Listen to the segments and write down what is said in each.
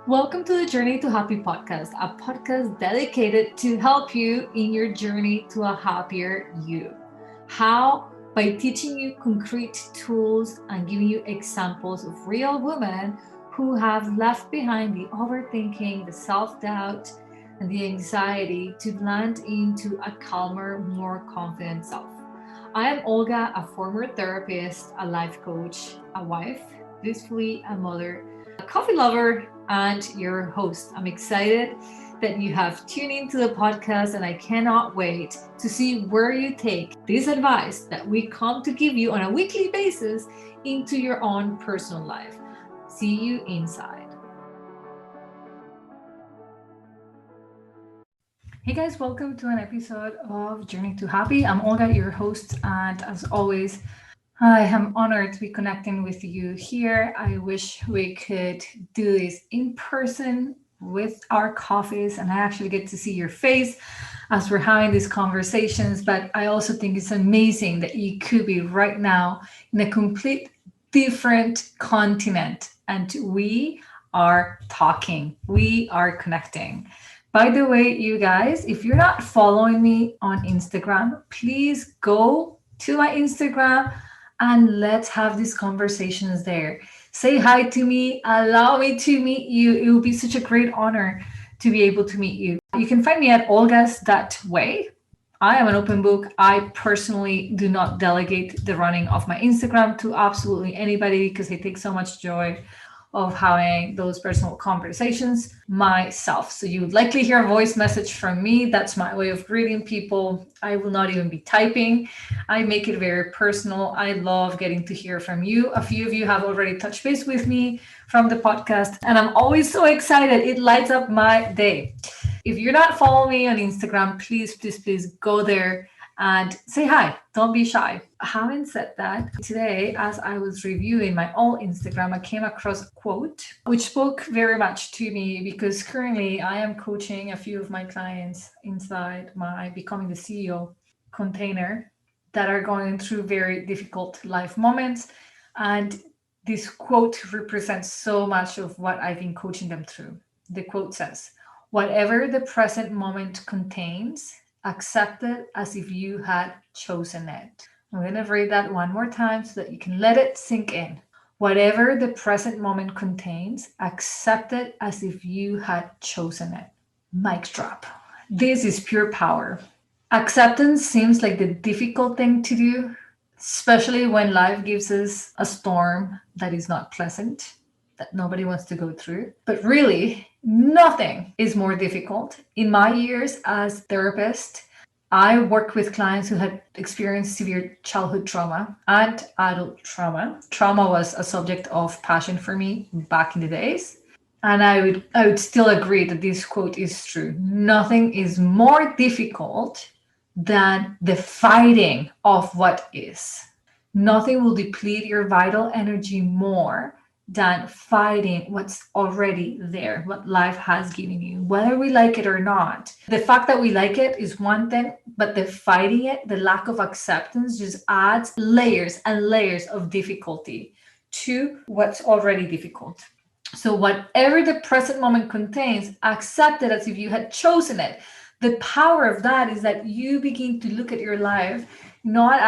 Welcome to the Journey to Happy podcast, a podcast dedicated to help you in your journey to a happier you. How? By teaching you concrete tools and giving you examples of real women who have left behind the overthinking, the self doubt, and the anxiety to land into a calmer, more confident self. I am Olga, a former therapist, a life coach, a wife, blissfully a mother, a coffee lover, and your host. I'm excited that you have tuned into the podcast, and I cannot wait to see where you take this advice that we come to give you on a weekly basis into your own personal life. See you inside. Hey guys, welcome to an episode of Journey to Happy. I'm Olga, your host, and as always, I am honored to be connecting with you here. I wish we could do this in person with our coffees, and I actually get to see your face as we're having these conversations. But I also think it's amazing that you could be right now in a complete different continent, and we are talking, we are connecting. By the way, you guys, if you're not following me on Instagram, please go to my Instagram and let's have these conversations there. Say hi to me, allow me to meet you. It will be such a great honor to be able to meet you. You can find me at Olga's that way. I am an open book. I personally do not delegate the running of my Instagram to absolutely anybody because I take so much joy of having those personal conversations myself. So you would likely hear a voice message from me. That's my way of greeting people. I will not even be typing. I make it very personal. I love getting to hear from you. A few of you have already touched base with me from the podcast, and I'm always so excited. It lights up my day. If you're not following me on Instagram, please go there and say hi. Don't be shy. Having said that, today, as I was reviewing my old Instagram, I came across a quote which spoke very much to me because currently I am coaching a few of my clients inside my Becoming the CEO container that are going through very difficult life moments. And this quote represents so much of what I've been coaching them through. The quote says, "Whatever the present moment contains, accept it as if you had chosen it." I'm going to read that one more time so that you can let it sink in. Whatever the present moment contains, accept it as if you had chosen it. Mic drop. This is pure power. Acceptance seems like the difficult thing to do, especially when life gives us a storm that is not pleasant, that nobody wants to go through. But really, nothing is more difficult. In my years as therapist, I worked with clients who had experienced severe childhood trauma and adult trauma. Trauma was a subject of passion for me back in the days. And I would still agree that this quote is true. Nothing is more difficult than the fighting of what is. Nothing will deplete your vital energy more than fighting what's already there, what life has given you, whether we like it or not. The fact that we like it is one thing, but the fighting it, the lack of acceptance just adds layers and layers of difficulty to what's already difficult. So, whatever the present moment contains, accept it as if you had chosen it. The power of that is that you begin to look at your life not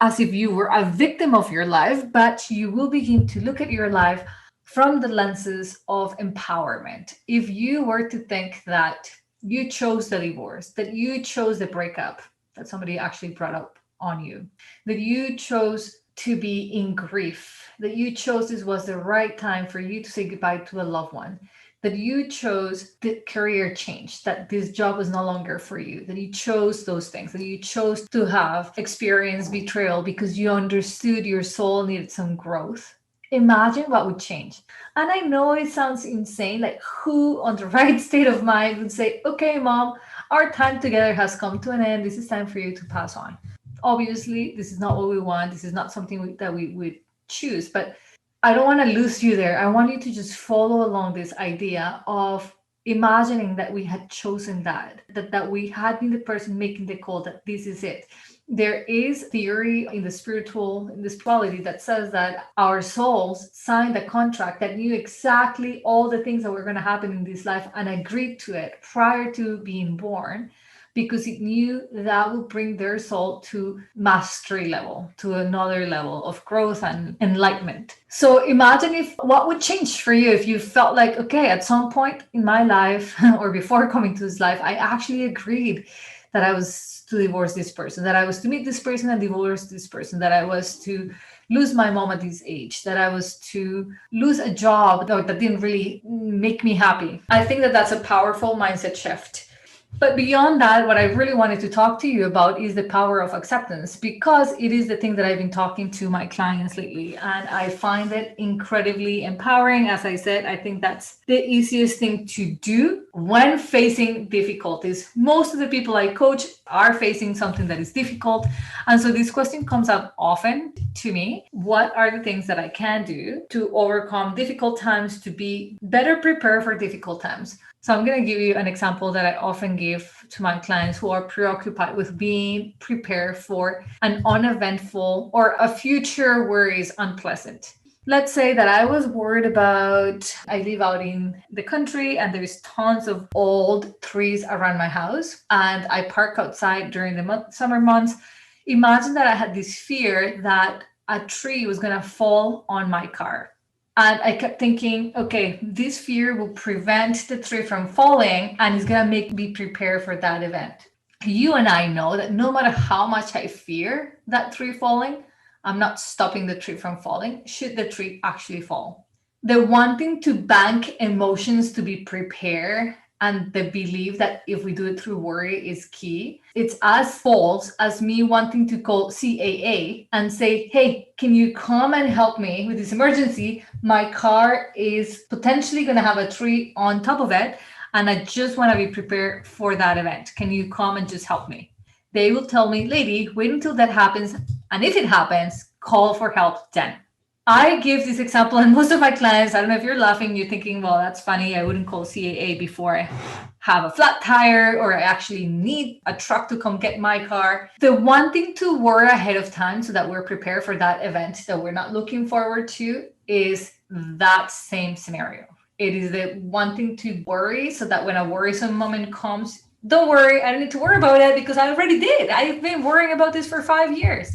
as if you were a victim of your life, but you will begin to look at your life from the lenses of empowerment. If you were to think that you chose the divorce, that you chose the breakup that somebody actually brought up on you, that you chose to be in grief, that you chose this was the right time for you to say goodbye to a loved one, that you chose the career change, that this job was no longer for you, that you chose those things, that you chose to have experienced betrayal because you understood your soul needed some growth. Imagine what would change. And I know it sounds insane, like who on the right state of mind would say, okay, mom, our time together has come to an end. This is time for you to pass on. Obviously, this is not what we want. This is not something that we would choose, but I don't want to lose you there. I want you to just follow along this idea of imagining that we had chosen that we had been the person making the call, that this is it. There is theory in the spirituality that says that our souls signed a contract that knew exactly all the things that were going to happen in this life and agreed to it prior to being born, because it knew that would bring their soul to mastery level, to another level of growth and enlightenment. So imagine if what would change for you if you felt like, okay, at some point in my life or before coming to this life, I actually agreed that I was to divorce this person, that I was to meet this person and divorce this person, that I was to lose my mom at this age, that I was to lose a job that didn't really make me happy. I think that that's a powerful mindset shift. But beyond that, what I really wanted to talk to you about is the power of acceptance, because it is the thing that I've been talking to my clients lately. And I find it incredibly empowering. As I said, I think that's the easiest thing to do when facing difficulties. Most of the people I coach are facing something that is difficult. And so this question comes up often to me. What are the things that I can do to overcome difficult times, to be better prepared for difficult times? So I'm going to give you an example that I often give to my clients who are preoccupied with being prepared for an uneventful or a future where is unpleasant. Let's say that I was worried about, I live out in the country and there's tons of old trees around my house and I park outside during the summer months. Imagine that I had this fear that a tree was going to fall on my car. And I kept thinking, okay, this fear will prevent the tree from falling and it's going to make me prepare for that event. You and I know that no matter how much I fear that tree falling, I'm not stopping the tree from falling should the tree actually fall. The wanting to bank emotions to be prepared and the belief that if we do it through worry is key. It's as false as me wanting to call CAA and say, hey, can you come and help me with this emergency? My car is potentially going to have a tree on top of it, and I just want to be prepared for that event. Can you come and just help me? They will tell me, lady, wait until that happens. And if it happens, call for help then. I give this example, and most of my clients, I don't know if you're laughing, you're thinking, well, that's funny. I wouldn't call CAA before I have a flat tire or I actually need a truck to come get my car. The one thing to worry ahead of time so that we're prepared for that event that we're not looking forward to is that same scenario. It is the one thing to worry so that when a worrisome moment comes, don't worry, I don't need to worry about it because I already did. I've been worrying about this for 5 years.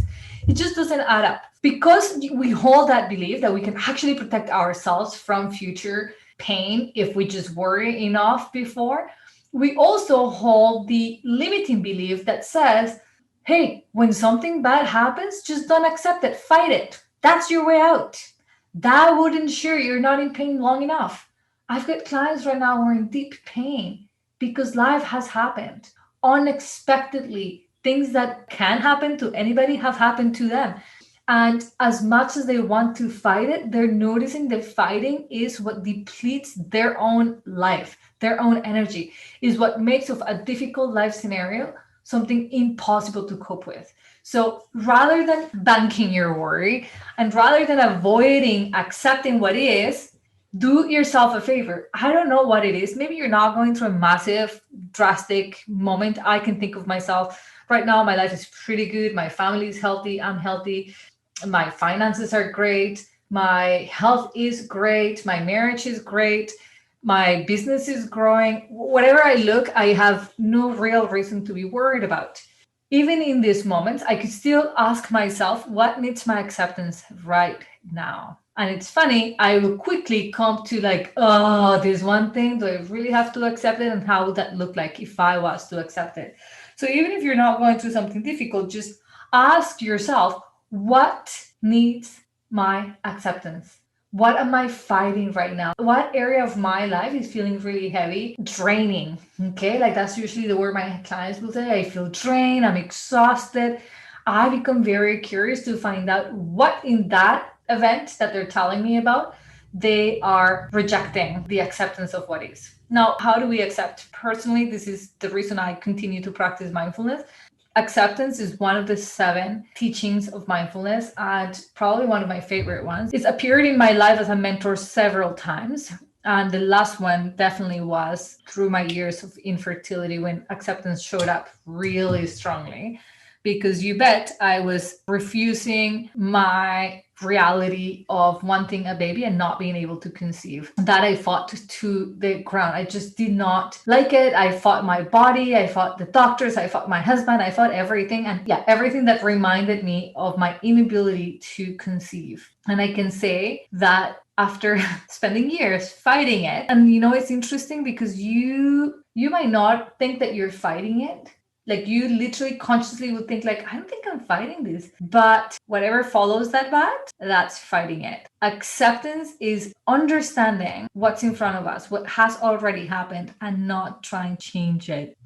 It just doesn't add up. Because we hold that belief that we can actually protect ourselves from future pain if we just worry enough before, we also hold the limiting belief that says, hey, when something bad happens, just don't accept it, fight it. That's your way out. That would ensure you're not in pain long enough. I've got clients right now who are in deep pain because life has happened unexpectedly. Things that can happen to anybody have happened to them. And as much as they want to fight it, they're noticing that fighting is what depletes their own life, their own energy, is what makes of a difficult life scenario something impossible to cope with. So rather than banking your worry and rather than avoiding accepting what is, do yourself a favor. I don't know what it is. Maybe you're not going through a massive, drastic moment. I can think of myself right now. My life is pretty good. My family is healthy. I'm healthy. My finances are great. My health is great. My marriage is great. My business is growing. Whatever I look, I have no real reason to be worried about. Even in these moments, I could still ask myself, what needs my acceptance right now? And it's funny, I will quickly come to like, oh, this one thing, do I really have to accept it? And how would that look like if I was to accept it? So even if you're not going through something difficult, just ask yourself, what needs my acceptance? What am I fighting right now? What area of my life is feeling really heavy, draining? Okay, like that's usually the word my clients will say. I feel drained, I'm exhausted. I become very curious to find out what in that event that they're telling me about, they are rejecting the acceptance of what is. Now, how do we accept? Personally, this is the reason I continue to practice mindfulness. Acceptance is one of the 7 teachings of mindfulness and probably one of my favorite ones. It's appeared in my life as a mentor several times. And the last one definitely was through my years of infertility when acceptance showed up really strongly. because you bet I was refusing my reality of wanting a baby and not being able to conceive. That I fought to the ground. I just did not like it. I fought my body, I fought the doctors, I fought my husband, I fought everything. And yeah, everything that reminded me of my inability to conceive. And I can say that after spending years fighting it, and it's interesting because you might not think that you're fighting it. Like you literally consciously would think like, I don't think I'm fighting this, but whatever follows that's fighting it. Acceptance is understanding what's in front of us, what has already happened, and not trying to change it.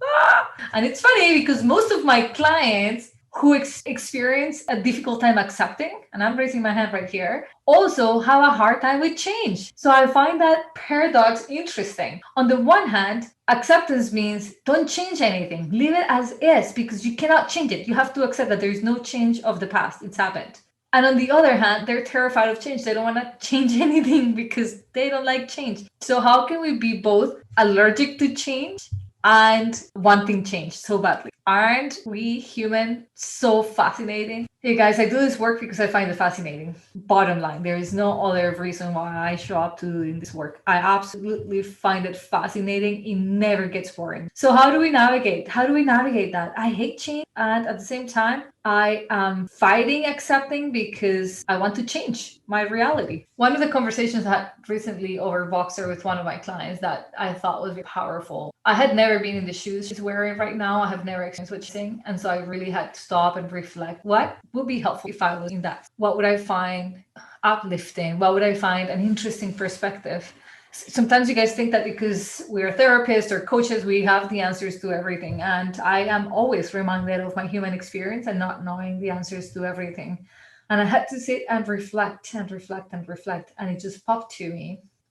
And it's funny because most of my clients who experience a difficult time accepting, and I'm raising my hand right here, also have a hard time with change. So I find that paradox interesting. On the one hand, acceptance means don't change anything, leave it as is, because you cannot change it. You have to accept that there is no change of the past, it's happened. And on the other hand, they're terrified of change. They don't want to change anything because they don't like change. So how can we be both allergic to change and wanting change so badly? Aren't we human so fascinating? Hey guys, I do this work because I find it fascinating. Bottom line, there is no other reason why I show up to doing this work. I absolutely find it fascinating. It never gets boring. So how do we navigate? How do we navigate that? I hate change, and at the same time, I am fighting accepting because I want to change my reality. One of the conversations I had recently over Voxer with one of my clients that I thought was very powerful. I had never been in the shoes she's wearing right now. I have never experienced what she's saying. And so I really had to stop and reflect. What would be helpful if I was in that? What would I find uplifting? What would I find an interesting perspective? Sometimes you guys think that because we're therapists or coaches, we have the answers to everything. And I am always reminded of my human experience and not knowing the answers to everything. And I had to sit and reflect and reflect and reflect. And it just popped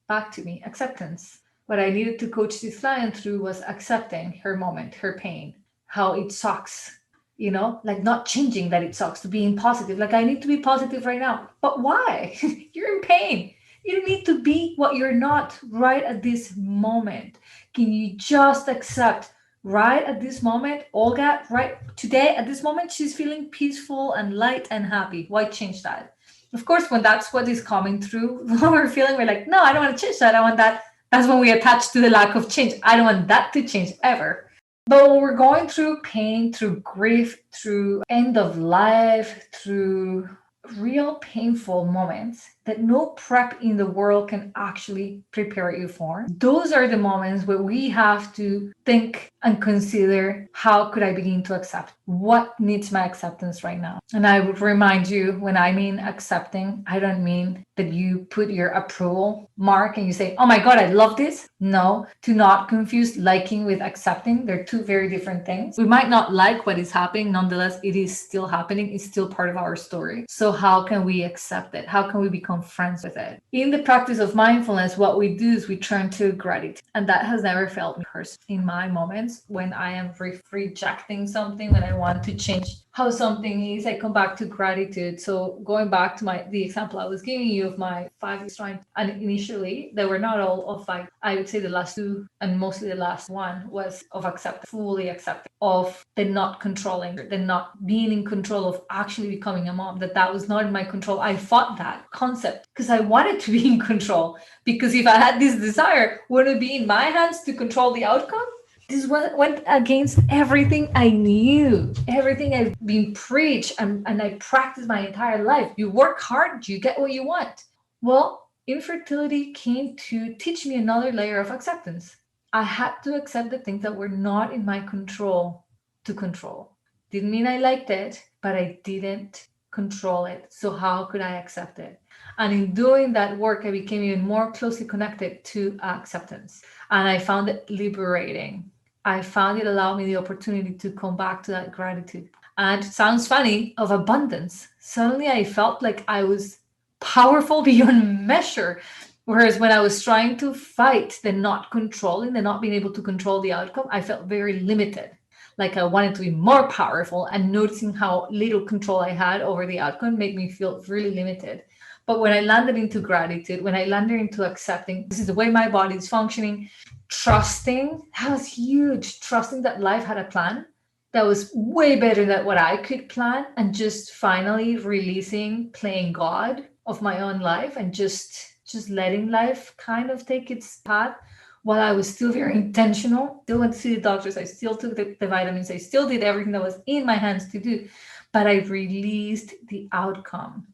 back to me, acceptance. What I needed to coach this client through was accepting her moment, her pain, how it sucks, like not changing that it sucks, to being positive. Like I need to be positive right now. But why? You're in pain. You don't need to be what you're not right at this moment. Can you just accept right at this moment, Olga, right today at this moment, she's feeling peaceful and light and happy. Why change that? Of course, when that's what is coming through, what we're feeling, we're like, no, I don't want to change that. I want that. That's when we attach to the lack of change. I don't want that to change ever. But when we're going through pain, through grief, through end of life, through real painful moments that no prep in the world can actually prepare you for, those are the moments where we have to think and consider, how could I begin to accept? What needs my acceptance right now? And I would remind you, when I mean accepting, I don't mean that you put your approval mark and you say, oh my God, I love this. No, to not confuse liking with accepting. They're two very different things. We might not like what is happening. Nonetheless, it is still happening. It's still part of our story. So how can we accept it? How can we become friends with it? In the practice of mindfulness, what we do is we turn to gratitude. And that has never felt me personally in my moments when I am rejecting something, when I want to change how something is, I come back to gratitude. So going back to the example I was giving you of my 5 years trying, and initially they were not all of 5. I would say the last 2 and mostly the last one was of fully accepting of the not controlling, the not being in control of actually becoming a mom, that was not in my control. I fought that concept because I wanted to be in control, because if I had this desire, would it be in my hands to control the outcome? This went against everything I knew, everything I've been preached and I practiced my entire life. You work hard, you get what you want. Well, infertility came to teach me another layer of acceptance. I had to accept the things that were not in my control to control. Didn't mean I liked it, but I didn't control it. So how could I accept it? And in doing that work, I became even more closely connected to acceptance. And I found it liberating. I found it allowed me the opportunity to come back to that gratitude. And it sounds funny, of abundance. Suddenly I felt like I was powerful beyond measure. Whereas when I was trying to fight the not controlling, the not being able to control the outcome, I felt very limited. Like I wanted to be more powerful, and noticing how little control I had over the outcome made me feel really limited. But when I landed into gratitude, when I landed into accepting, this is the way my body is functioning, trusting, that was huge. Trusting that life had a plan, that was way better than what I could plan, and just finally releasing playing God of my own life and just letting life kind of take its path while I was still very intentional. Still went to see the doctors, I still took the vitamins, I still did everything that was in my hands to do, but I released the outcome.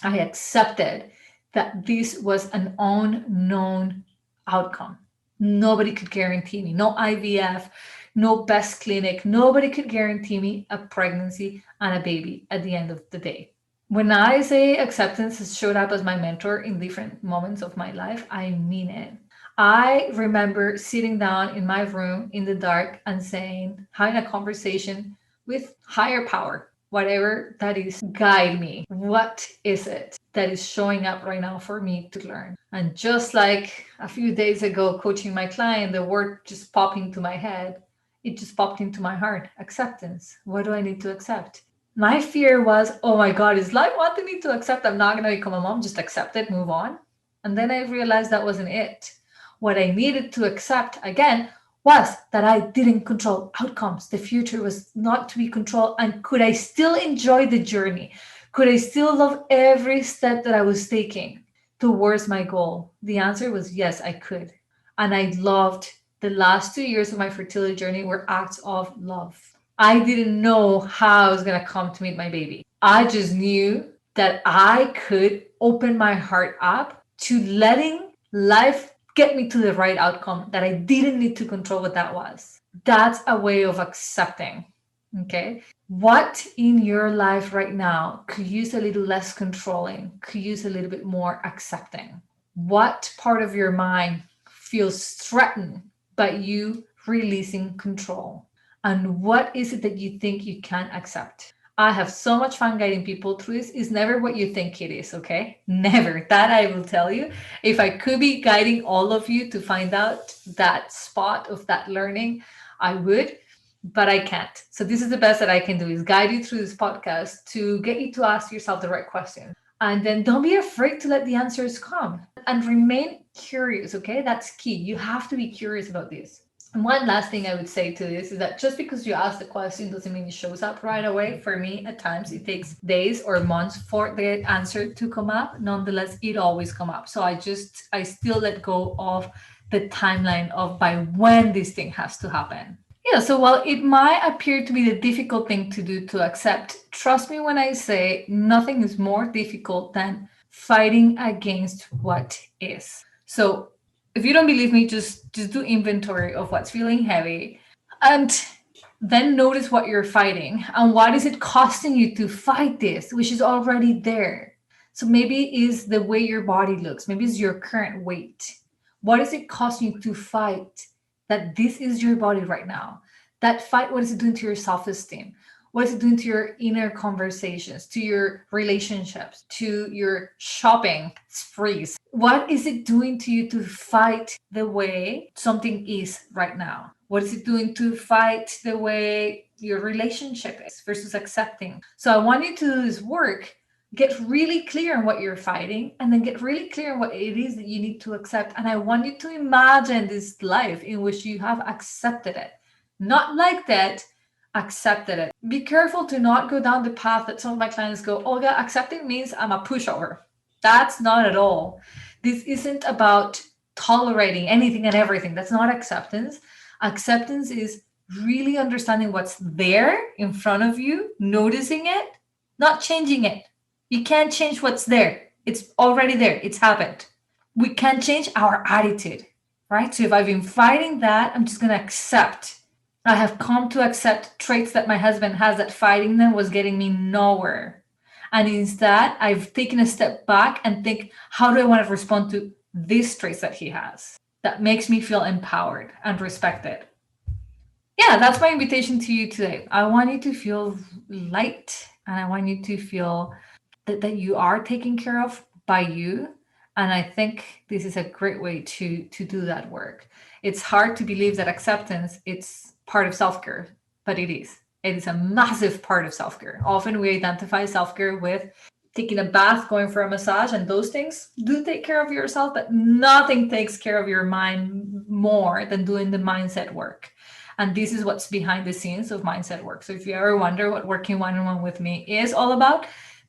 I accepted that this was an unknown outcome. Nobody could guarantee me, no IVF, no best clinic, nobody could guarantee me a pregnancy and a baby at the end of the day. When I say acceptance has showed up as my mentor in different moments of my life, I mean it. I remember sitting down in my room in the dark and saying, having a conversation with higher power, whatever that is, guide me. What is it that is showing up right now for me to learn? And just like a few days ago, coaching my client, the word just popped into my head. It just popped into my heart. Acceptance. What do I need to accept? My fear was, oh my God, is life wanting me to accept I'm not going to become a mom? Just accept it, move on. And then I realized that wasn't it. What I needed to accept again was that I didn't control outcomes. The future was not to be controlled. And could I still enjoy the journey? Could I still love every step that I was taking towards my goal? The answer was yes, I could. And I loved the last 2 years of my fertility journey were acts of love. I didn't know how I was going to come to meet my baby. I just knew that I could open my heart up to letting life get me to the right outcome, that I didn't need to control what that was. That's a way of accepting. Okay. What in your life right now could use a little less controlling, could use a little bit more accepting? What part of your mind feels threatened by you releasing control? And what is it that you think you can accept? I have so much fun guiding people through this. It's never what you think it is, okay? Never. That I will tell you. If I could be guiding all of you to find out that spot of that learning, I would, but I can't. So this is the best that I can do, is guide you through this podcast to get you to ask yourself the right question. And then don't be afraid to let the answers come and remain curious, okay? That's key. You have to be curious about this. And one last thing I would say to this is that just because you ask the question doesn't mean it shows up right away. For me, at times it takes days or months for the answer to come up. Nonetheless, it always come up. So I still let go of the timeline of by when this thing has to happen. Yeah, so while it might appear to be the difficult thing to do to accept, trust me when I say nothing is more difficult than fighting against what is. So if you don't believe me, just do inventory of what's feeling heavy and then notice what you're fighting and what is it costing you to fight this, which is already there. So maybe it is the way your body looks, maybe it's your current weight. What is it costing you to fight that this is your body right now? That fight, what is it doing to your self-esteem? What is it doing to your inner conversations, to your relationships, to your shopping sprees? What is it doing to you to fight the way something is right now? What is it doing to fight the way your relationship is versus accepting? So I want you to do this work, get really clear on what you're fighting, and then get really clear on what it is that you need to accept. And I want you to imagine this life in which you have accepted it. Not like that, accepted it. Be careful to not go down the path that some of my clients go, Olga, accepting means I'm a pushover. That's not at all. This isn't about tolerating anything and everything. That's not acceptance. Acceptance is really understanding what's there in front of you, noticing it, not changing it. You can't change what's there. It's already there. It's happened. We can't change our attitude, right? So if I've been fighting that, I'm just going to accept. I have come to accept traits that my husband has that fighting them was getting me nowhere. And instead, I've taken a step back and think, how do I want to respond to these traits that he has? That makes me feel empowered and respected. Yeah, that's my invitation to you today. I want you to feel light and I want you to feel that you are taken care of by you. And I think this is a great way to do that work. It's hard to believe that acceptance, it's part of self-care, but it is. It is a massive part of self-care. Often we identify self-care with taking a bath, going for a massage, and those things do take care of yourself, but nothing takes care of your mind more than doing the mindset work. And this is what's behind the scenes of mindset work. So if you ever wonder what working one-on-one with me is all about,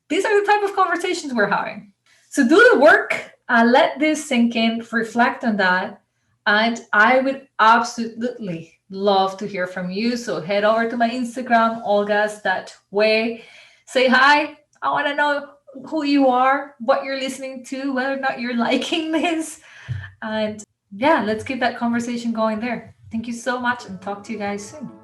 these are the type of conversations we're having. So do the work, let this sink in, reflect on that. And I would absolutely love to hear from you. So head over to my Instagram, Olga's that way. Say hi. I want to know who you are, what you're listening to, whether or not you're liking this. And yeah, let's keep that conversation going there. Thank you so much and talk to you guys soon.